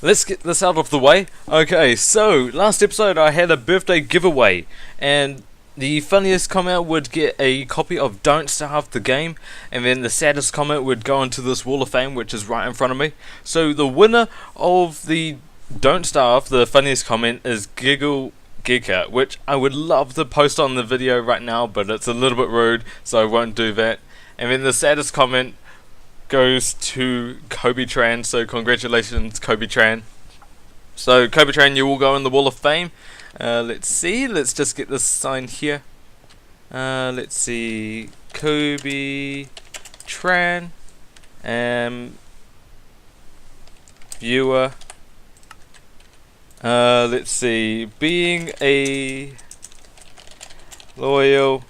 let's get this out of the way. Okay, so last episode I had a birthday giveaway, and the funniest comment would get a copy of Don't Starve the game, and then the saddest comment would go into this wall of fame, which is right in front of me. So the winner of the Don't Starve, the funniest comment, is Giggle Giga, which I would love to post on the video right now, but it's a little bit rude, so I won't do that. And then the saddest comment goes to Kobe Tran, so congratulations Kobe Tran. So Kobe Tran, you will go in the Wall of Fame. Let's see, let's just get this signed here. Let's see, Kobe Tran, viewer. Let's see, being a loyal,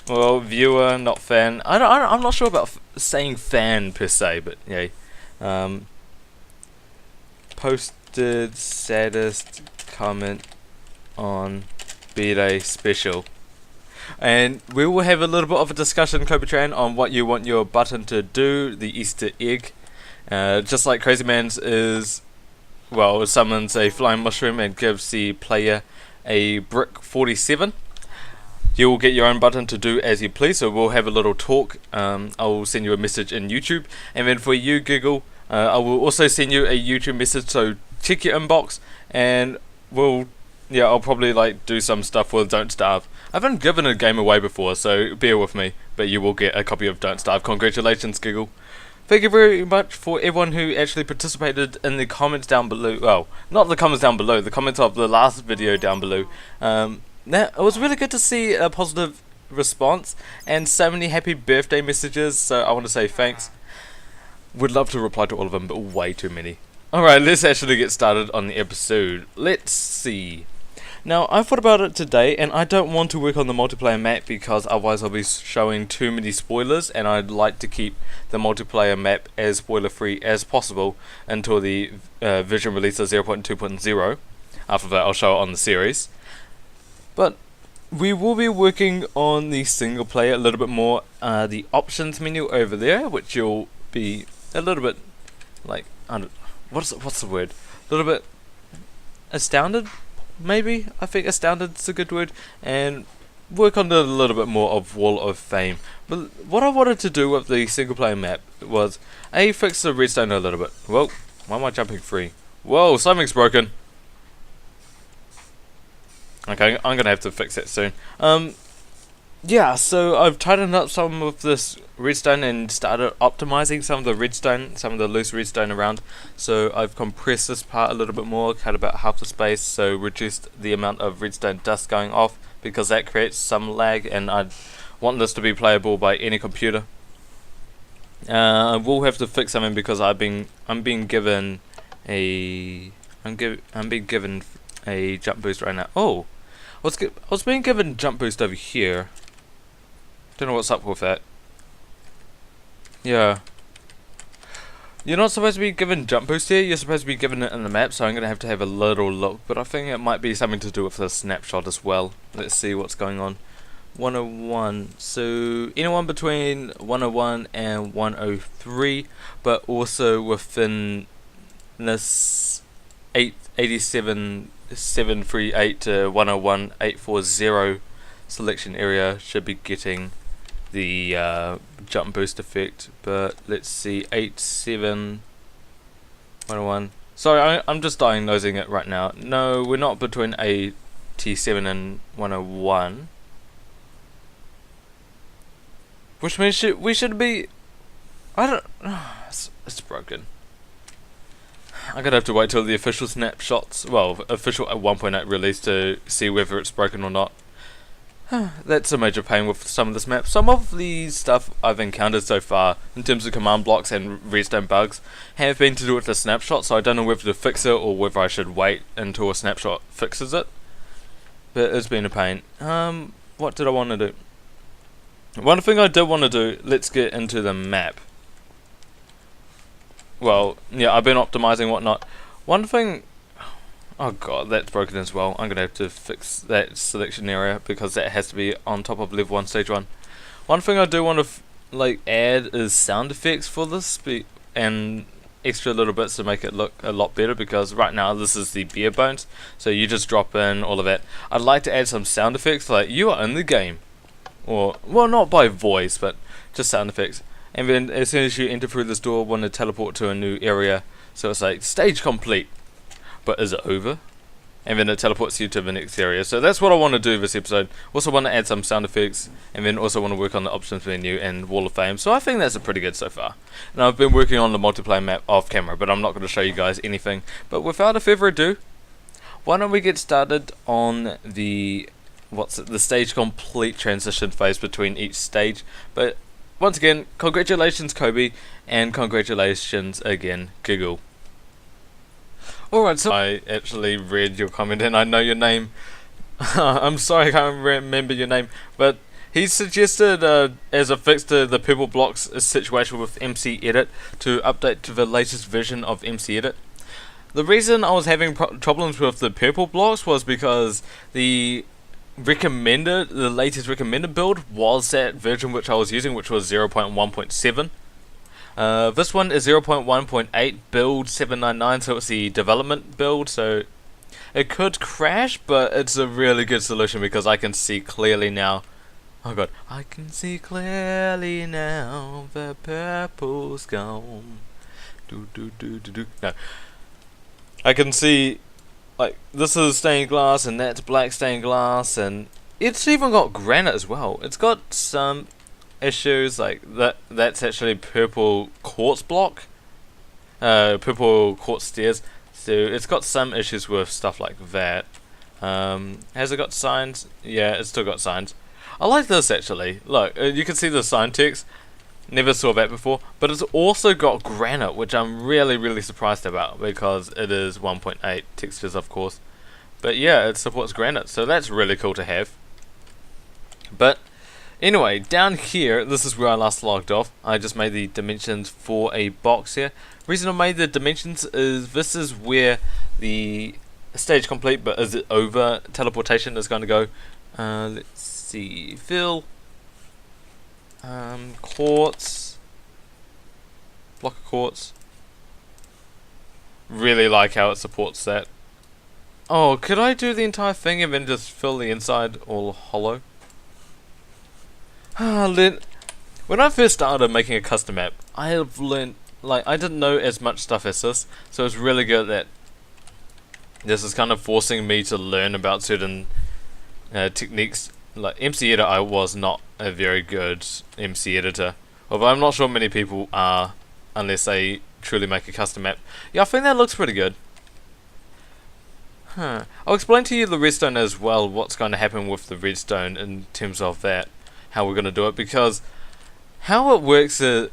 well, viewer, not fan. I'm not sure about saying fan per se, but yeah. Posted saddest comment on B-Day special. And we will have a little bit of a discussion, Kobe Tran, on what you want your button to do, the Easter egg. Just like Crazy Man's is, well, summons a flying mushroom and gives the player a brick 47. You will get your own button to do as you please, so we'll have a little talk. I'll send you a message in YouTube, and then for you, Giggle, I will also send you a YouTube message, so check your inbox, and I'll probably do some stuff with Don't Starve. I haven't given a game away before, so bear with me, but you will get a copy of Don't Starve. Congratulations, Giggle. Thank you very much for everyone who actually participated in the comments down below. Well, not the comments down below, the comments of the last video down below. It was really good to see a positive response and so many happy birthday messages, so I want to say thanks. Would love to reply to all of them, but way too many. Alright, let's actually get started on the episode. Let's see. Now, I thought about it today, and I don't want to work on the multiplayer map because otherwise I'll be showing too many spoilers, and I'd like to keep the multiplayer map as spoiler free as possible until the version release of 0.2.0. After that, I'll show it on the series. But we will be working on the single player a little bit more. The options menu over there, which you'll be a little bit what's the word? A little bit astounded, maybe. I think astounded's a good word, and work on a little bit more of Wall of Fame. But what I wanted to do with the single player map was fix the redstone a little bit. Whoa, why am I jumping free? Whoa, something's broken. Okay, I'm gonna have to fix that soon. Yeah, so I've tightened up some of this redstone and started optimizing some of the redstone, some of the loose redstone around. So I've compressed this part a little bit more, cut about half the space, so reduced the amount of redstone dust going off because that creates some lag, and I want this to be playable by any computer. I will have to fix something because I'm being given a jump boost right now. Oh. I was being given jump boost over here. Don't know what's up with that. Yeah. You're not supposed to be given jump boost here, you're supposed to be given it in the map, so I'm going to have a little look. But I think it might be something to do with the snapshot as well. Let's see what's going on. 101. So anyone between 101 and 103, but also within this 87 738 to 101 840 selection area should be getting the jump boost effect. But let's see, 87 101. Sorry, I'm just diagnosing it right now. No, we're not between 87 and 101, which means we should be. I don't. It's broken. I'm gonna have to wait till the official snapshots, well, official 1.8 release to see whether it's broken or not. That's a major pain with some of this map. Some of the stuff I've encountered so far, in terms of command blocks and redstone bugs, have been to do with the snapshot, so I don't know whether to fix it or whether I should wait until a snapshot fixes it. But it's been a pain. What did I want to do? One thing I did want to do, let's get into the map. Well, yeah, I've been optimizing whatnot. One thing, oh god, that's broken as well. I'm gonna have to fix that selection area because that has to be on top of level 1 stage 1. One thing I do want to add is sound effects for this, and extra little bits to make it look a lot better, because right now this is the bare bones, so you just drop in all of that. I'd like to add some sound effects, like you are in the game, or well, not by voice, but just sound effects. And then as soon as you enter through this door, want to teleport to a new area, so it's like stage complete, but is it over? And then it teleports you to the next area. So that's what I want to do this episode. Also want to add some sound effects, and then also want to work on the options menu and Wall of Fame. So I think that's pretty good so far. And I've been working on the multiplayer map off camera, but I'm not going to show you guys anything. But without further ado, why don't we get started on the stage complete transition phase between each stage. But once again, congratulations Kobe, and congratulations again Giggle. Alright, so I actually read your comment and I know your name. I'm sorry I can't remember your name, but he suggested as a fix to the purple blocks situation with MC Edit to update to the latest version of MC Edit. The reason I was having problems with the purple blocks was because the latest recommended build was that version which I was using, which was 0.1.7. This one is 0.1.8 build 799, so it's the development build, so it could crash, but it's a really good solution because I can see clearly now. Oh god, I can see clearly now, the purple's gone. No. I can see, like, this is stained glass and that's black stained glass, and it's even got granite as well. It's got some issues like that's actually purple quartz block, purple quartz stairs, so it's got some issues with stuff like that. Has it got signs? Yeah, it's still got signs. I like this actually. Look, you can see the sign text, never saw that before, but it's also got granite, which I'm really surprised about because it is 1.8 textures of course, but yeah, it supports granite, so that's really cool to have. But anyway, down here, this is where I last logged off. I just made the dimensions for a box here. Reason I made the dimensions is this is where the stage complete, but is it over teleportation is going to go. Let's see, fill, quartz, block of quartz. Really like how it supports that. Oh, could I do the entire thing and then just fill the inside all hollow? When I first started making a custom map, I have learned, like, I didn't know as much stuff as this, so it's really good that this is kind of forcing me to learn about certain techniques. Like MC Editor, I was not a very good MC Editor, although I'm not sure many people are, unless they truly make a custom map. Yeah, I think that looks pretty good. I'll explain to you the redstone as well, what's going to happen with the redstone in terms of that. How we're going to do it, because how it works in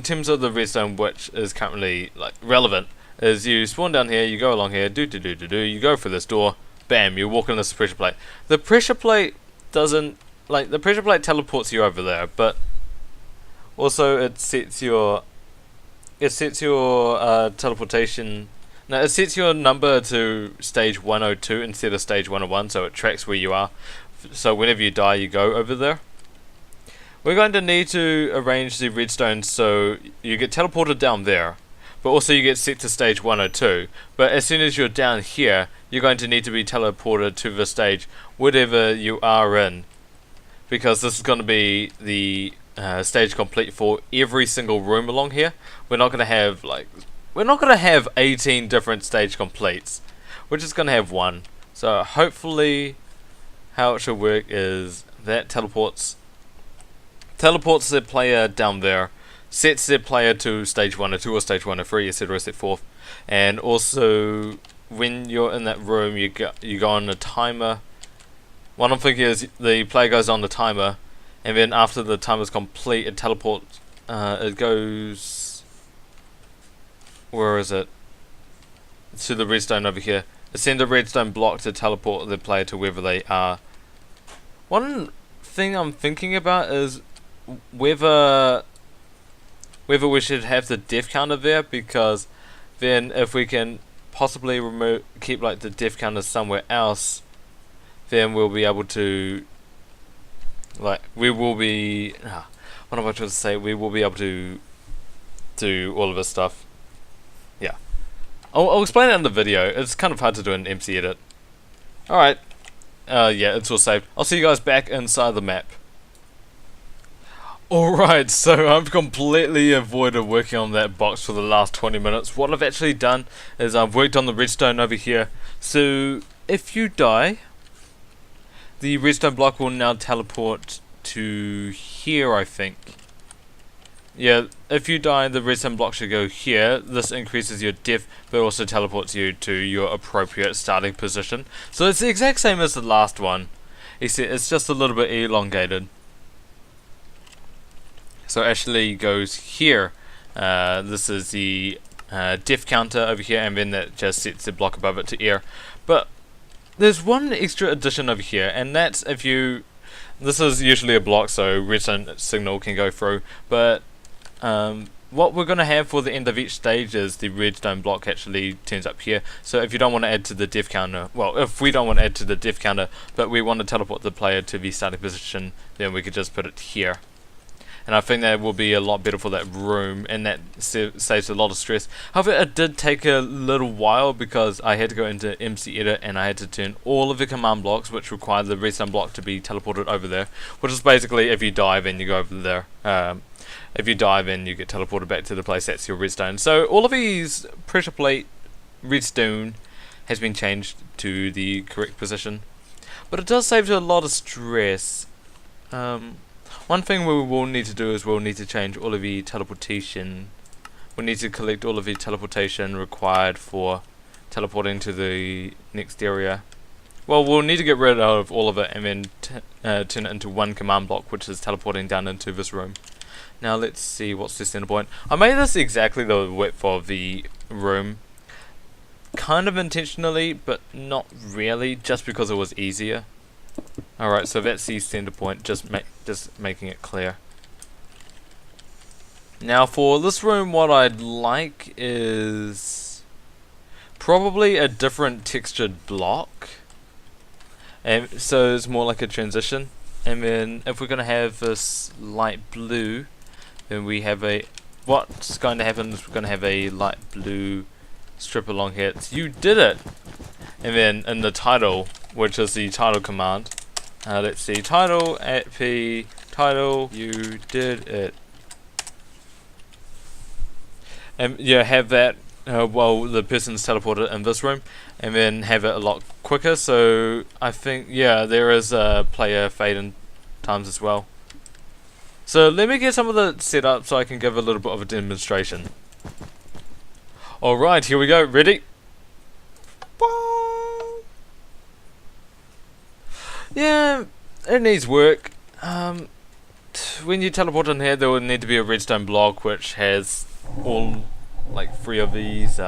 terms of the redstone, which is currently like relevant, is you spawn down here, you go along here, you go for this door, bam, you walk in this pressure plate. The pressure plate doesn't, like, the pressure plate teleports you over there, but also it sets your teleportation. No, it sets your number to stage 102 instead of stage 101, so it tracks where you are. So whenever you die, you go over there. We're going to need to arrange the redstone so you get teleported down there, but also you get set to stage 102. But as soon as you're down here, you're going to need to be teleported to the stage whatever you are in, because this is going to be the stage complete for every single room along here. We're not going to have 18 different stage completes. We're just going to have one. So hopefully, how it should work is that teleports the player down there, sets the player to stage 102 or stage 103, etc, so forth. And also, when you're in that room, you go on a timer. What I'm thinking is the player goes on the timer, and then after the timer's complete, it teleports. It goes. Where is it? To the redstone over here. Send a redstone block to teleport the player to wherever they are. One thing I'm thinking about is whether we should have the death counter there, because then if we can possibly keep like the death counter somewhere else, then we'll be able to, like, we will be what am I trying to say? We will be able to do all of this stuff. I'll explain it in the video. It's kind of hard to do in MC edit. Alright. Yeah, it's all saved. I'll see you guys back inside the map. Alright, so I've completely avoided working on that box for the last 20 minutes. What I've actually done is I've worked on the redstone over here. So, if you die, the redstone block will now teleport to here, I think. Yeah, if you die, the redstone block should go here. This increases your depth, but also teleports you to your appropriate starting position. So it's the exact same as the last one, except it's just a little bit elongated. So it actually goes here. This is the depth counter over here, and then that just sets the block above it to air. But there's one extra addition over here, and that's if you... This is usually a block, so redstone signal can go through, but what we're going to have for the end of each stage is the redstone block actually turns up here. So if you don't want to add to the depth counter, well, if we don't want to add to the depth counter, but we want to teleport the player to the starting position, then we could just put it here. And I think that will be a lot better for that room, and that saves a lot of stress. However, it did take a little while because I had to go into MC Edit and I had to turn all of the command blocks which require the redstone block to be teleported over there, which is basically if you die then you go over there. If you die then you get teleported back to the place that's your redstone. So all of these pressure plate redstone has been changed to the correct position, but it does save you a lot of stress. One thing we will need to do is we'll need to change all of the teleportation. We need to collect all of the teleportation required for teleporting to the next area. Well, we'll need to get rid of all of it and then turn it into one command block, which is teleporting down into this room. Now let's see what's the center point. I made this exactly the width of the room, kind of intentionally, but not really, just because it was easier. Alright, so that's the center point, just making it clear. Now for this room, what I'd like is probably a different textured block, and so it's more like a transition. And then if we're going to have this light blue, then we have a... What's going to happen is we're going to have a light blue strip along here. It's "you did it!" And then in the title, which is the title command, let's see, title at p, title, "you did it." And yeah, have that while the person's teleported in this room, and then have it a lot quicker. So I think, yeah, there is a player fade in times as well. So let me get some of the setup so I can give a little bit of a demonstration. Alright, here we go, ready? Yeah, it needs work. When you teleport in here, there will need to be a redstone block which has all like 3 of these.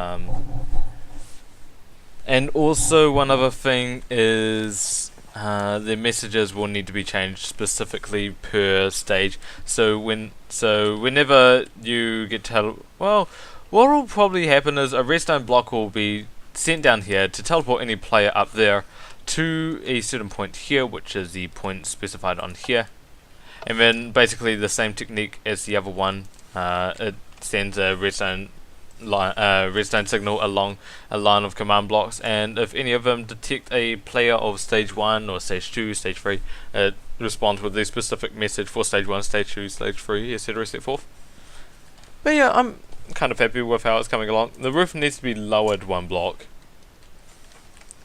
And also one other thing is the messages will need to be changed specifically per stage. So whenever you get well, what will probably happen is a redstone block will be sent down here to teleport any player up there to a certain point here, which is the point specified on here, and then basically the same technique as the other one. It sends a redstone signal along a line of command blocks, and if any of them detect a player of stage 1 or stage 2, stage 3, it responds with the specific message for stage 1, stage 2, stage 3, etc. so forth. But yeah, I'm kind of happy with how it's coming along. The roof needs to be lowered 1 block.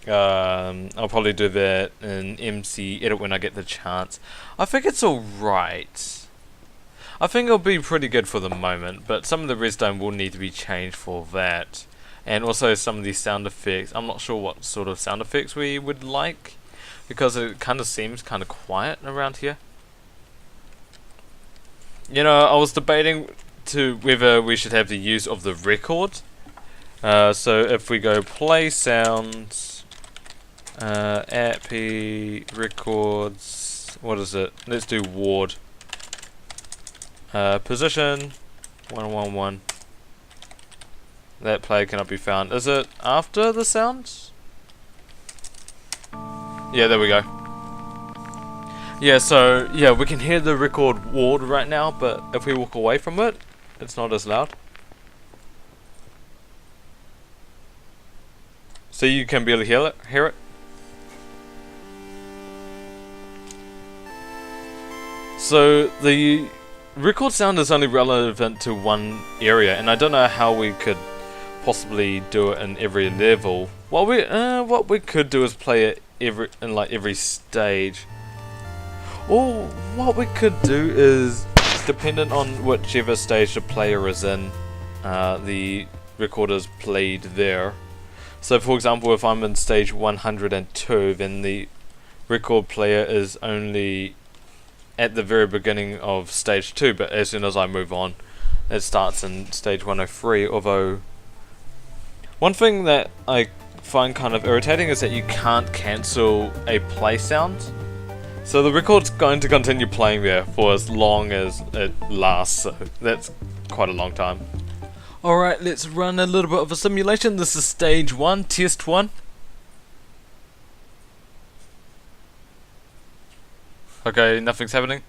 I'll probably do that in MC Edit when I get the chance. I think it's alright. I think it'll be pretty good for the moment, but some of the redstone will need to be changed for that. And also some of these sound effects. I'm not sure what sort of sound effects we would like, because it kind of seems kind of quiet around here. You know, I was debating whether we should have the use of the record. So if we go play sounds, at p records, what is it? Let's do ward. Position 111. That player cannot be found. Is it after the sounds? Yeah, there we go. Yeah, so yeah, we can hear the record ward right now, but if we walk away from it, it's not as loud. So you can barely hear it. So the record sound is only relevant to one area, and I don't know how we could possibly do it in every level. What we could do is play it in every stage. Or what we could do is, dependent on whichever stage the player is in, the record is played there. So for example, if I'm in stage 102, then the record player is only at the very beginning of stage 2, but as soon as I move on, it starts in stage 103. Although one thing that I find kind of irritating is that you can't cancel a play sound. So the record's going to continue playing there for as long as it lasts, so that's quite a long time. Alright, let's run a little bit of a simulation. This is stage 1, test 1. Okay, nothing's happening.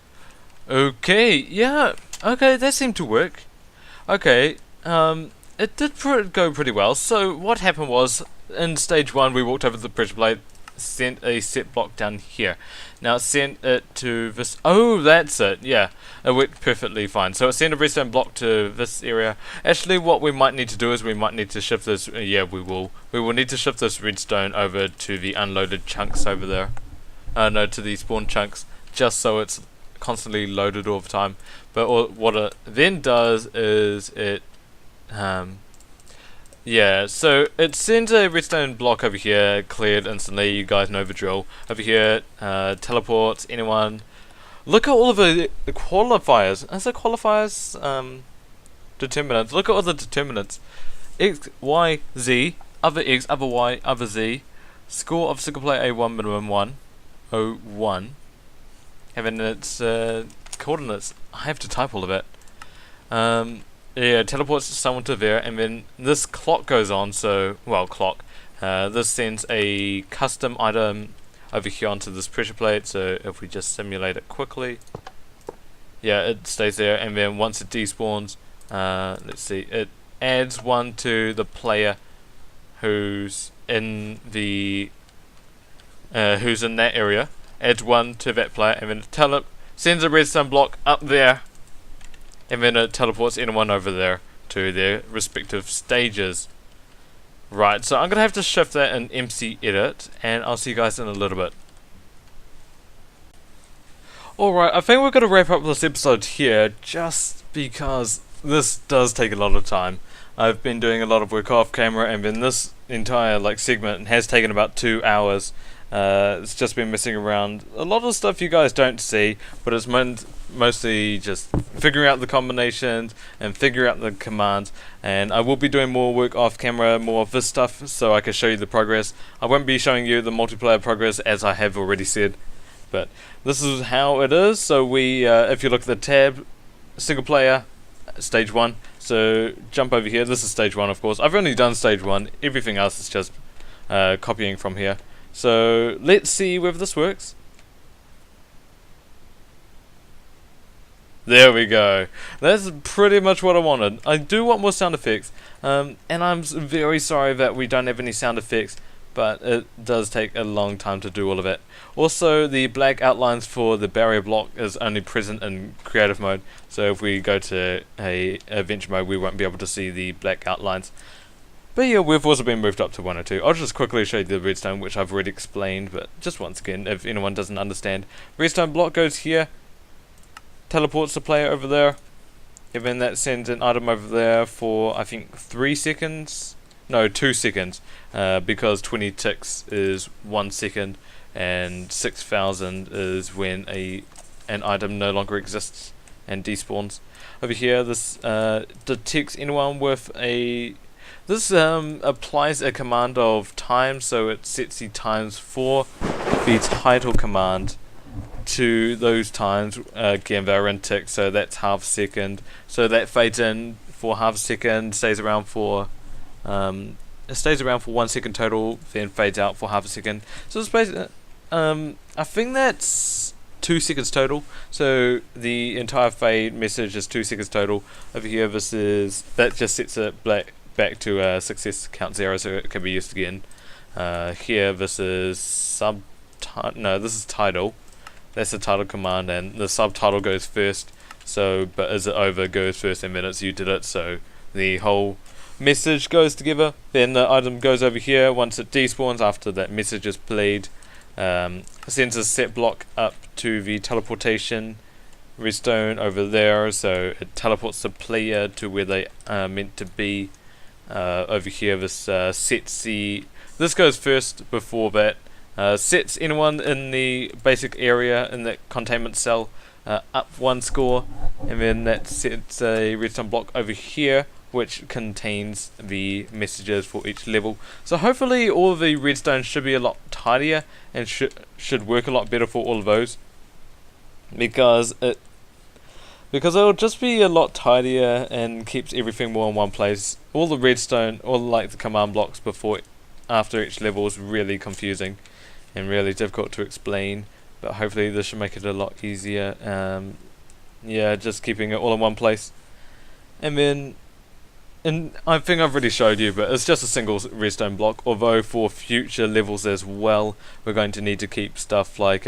Okay, yeah, okay, that seemed to work. Okay, it did go pretty well. So what happened was, in stage 1 we walked over the pressure plate, sent a set block down here. Now it sent it to this, oh that's it, yeah, it worked perfectly fine. So it sent a redstone block to this area. Actually what we might need to do is we might need to shift this, yeah we will need to shift this redstone over to the unloaded chunks over there. No, to the spawn chunks, just so it's constantly loaded all the time. But what it then does is it yeah, so it sends a redstone block over here, cleared instantly, you guys know the drill. Over here, teleports anyone. Look at all of the qualifiers. Is it qualifiers? Determinants. Look at all the determinants. X, Y, Z, other X, other Y, other Z. Score of SinglePlayer A1 minimum 1. 01. Having its coordinates. I have to type all of it. Yeah, teleports someone to there, and then this clock goes on, so, well, clock. This sends a custom item over here onto this pressure plate, so if we just simulate it quickly, yeah, it stays there, and then once it despawns, let's see, it adds one to the player who's in the, who's in that area, adds one to that player, and then it sends a redstone block up there, and then it teleports anyone over there to their respective stages. Right, so I'm going to have to shift that in MC Edit, and I'll see you guys in a little bit. Alright, I think we're going to wrap up this episode here, just because this does take a lot of time. I've been doing a lot of work off camera, and then this entire segment has taken about 2 hours. It's just been messing around. A lot of stuff you guys don't see, but it's mostly just figuring out the combinations and figuring out the commands. And I will be doing more work off camera, more of this stuff, so I can show you the progress. I won't be showing you the multiplayer progress, as I have already said, but this is how it is. So we, if you look at the tab, single player, stage 1. So jump over here. This is stage 1, of course. I've only done stage 1. Everything else is just copying from here. So let's see whether this works. There we go. That's pretty much what I wanted. I do want more sound effects, and I'm very sorry that we don't have any sound effects, but it does take a long time to do all of it. Also, the black outlines for the barrier block is only present in creative mode, so if we go to a adventure mode we won't be able to see the black outlines. But yeah, we've also been moved up to 102. I'll just quickly show you the redstone, which I've already explained, but just once again, if anyone doesn't understand. Redstone block goes here, teleports the player over there, and then that sends an item over there for, I think, 3 seconds? No, 2 seconds, because 20 ticks is 1 second, and 6,000 is when an item no longer exists and despawns. Over here, this detects anyone with a... This applies a command of time, so it sets the times for the title command to those times. Again, they're in ticks, so that's half a second. So that fades in for half a second, stays around for 1 second total, then fades out for half a second. So it's basically, I think that's 2 seconds total. So the entire fade message is 2 seconds total. Over here, that just sets it back to success count 0, so it can be used again. Here this is this is title. That's the title command, and the subtitle goes first. So, but is it over goes first, and then it's you did it. So the whole message goes together. Then the item goes over here once it despawns after that message is played. Sends a set block up to the teleportation redstone over there, so it teleports the player to where they are meant to be. Over here, this sets this goes first before that. Sets anyone in the basic area in that containment cell up 1 score, and then that sets a redstone block over here which contains the messages for each level. So hopefully all of the redstone should be a lot tidier and should work a lot better for all of those, because it'll just be a lot tidier and keeps everything more in one place. All the redstone, all like the command blocks after each level is really confusing and really difficult to explain, but hopefully this should make it a lot easier. Yeah, just keeping it all in one place. And I think I've already showed you, but it's just a single redstone block, although for future levels as well we're going to need to keep stuff like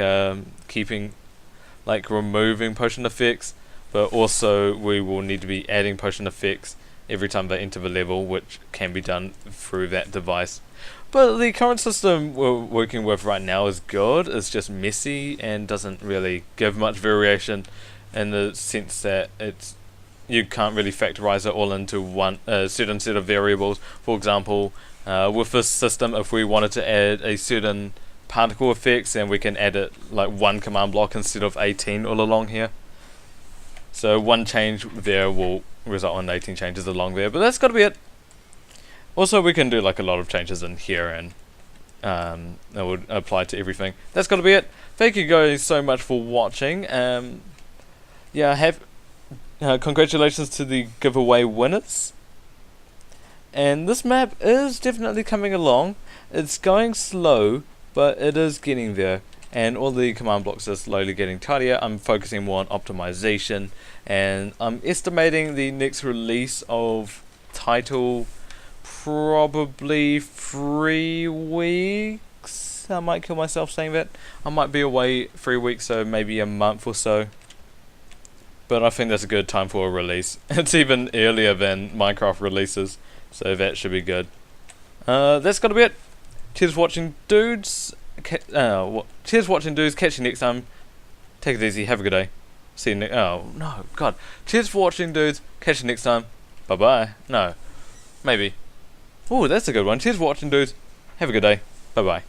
removing potion effects, but also we will need to be adding potion effects every time they enter the level, which can be done through that device. But the current system we're working with right now is good. It's just messy and doesn't really give much variation, in the sense that you can't really factorize it all into one certain set of variables. For example, with this system, if we wanted to add a certain particle effects, then we can add it like 1 command block instead of 18 all along here. So 1 change there will result in 18 changes along there, but that's got to be it. Also, we can do like a lot of changes in here, and that would apply to everything. That's got to be it. Thank you guys so much for watching. Yeah, congratulations to the giveaway winners. And this map is definitely coming along. It's going slow, but it is getting there. And all the command blocks are slowly getting tidier. I'm focusing more on optimization, and I'm estimating the next release of title probably 3 weeks. I might kill myself saying that. I might be away 3 weeks, so maybe a month or so. But I think that's a good time for a release. It's even earlier than Minecraft releases, so that should be good. That's gotta be it. Cheers for watching, dudes. Cheers for watching, dudes. Catch you next time. Take it easy. Have a good day. See you next. Oh no, God. Cheers for watching, dudes. Catch you next time. Bye bye. No, maybe. Oh, that's a good one. Cheers for watching, dudes. Have a good day. Bye bye.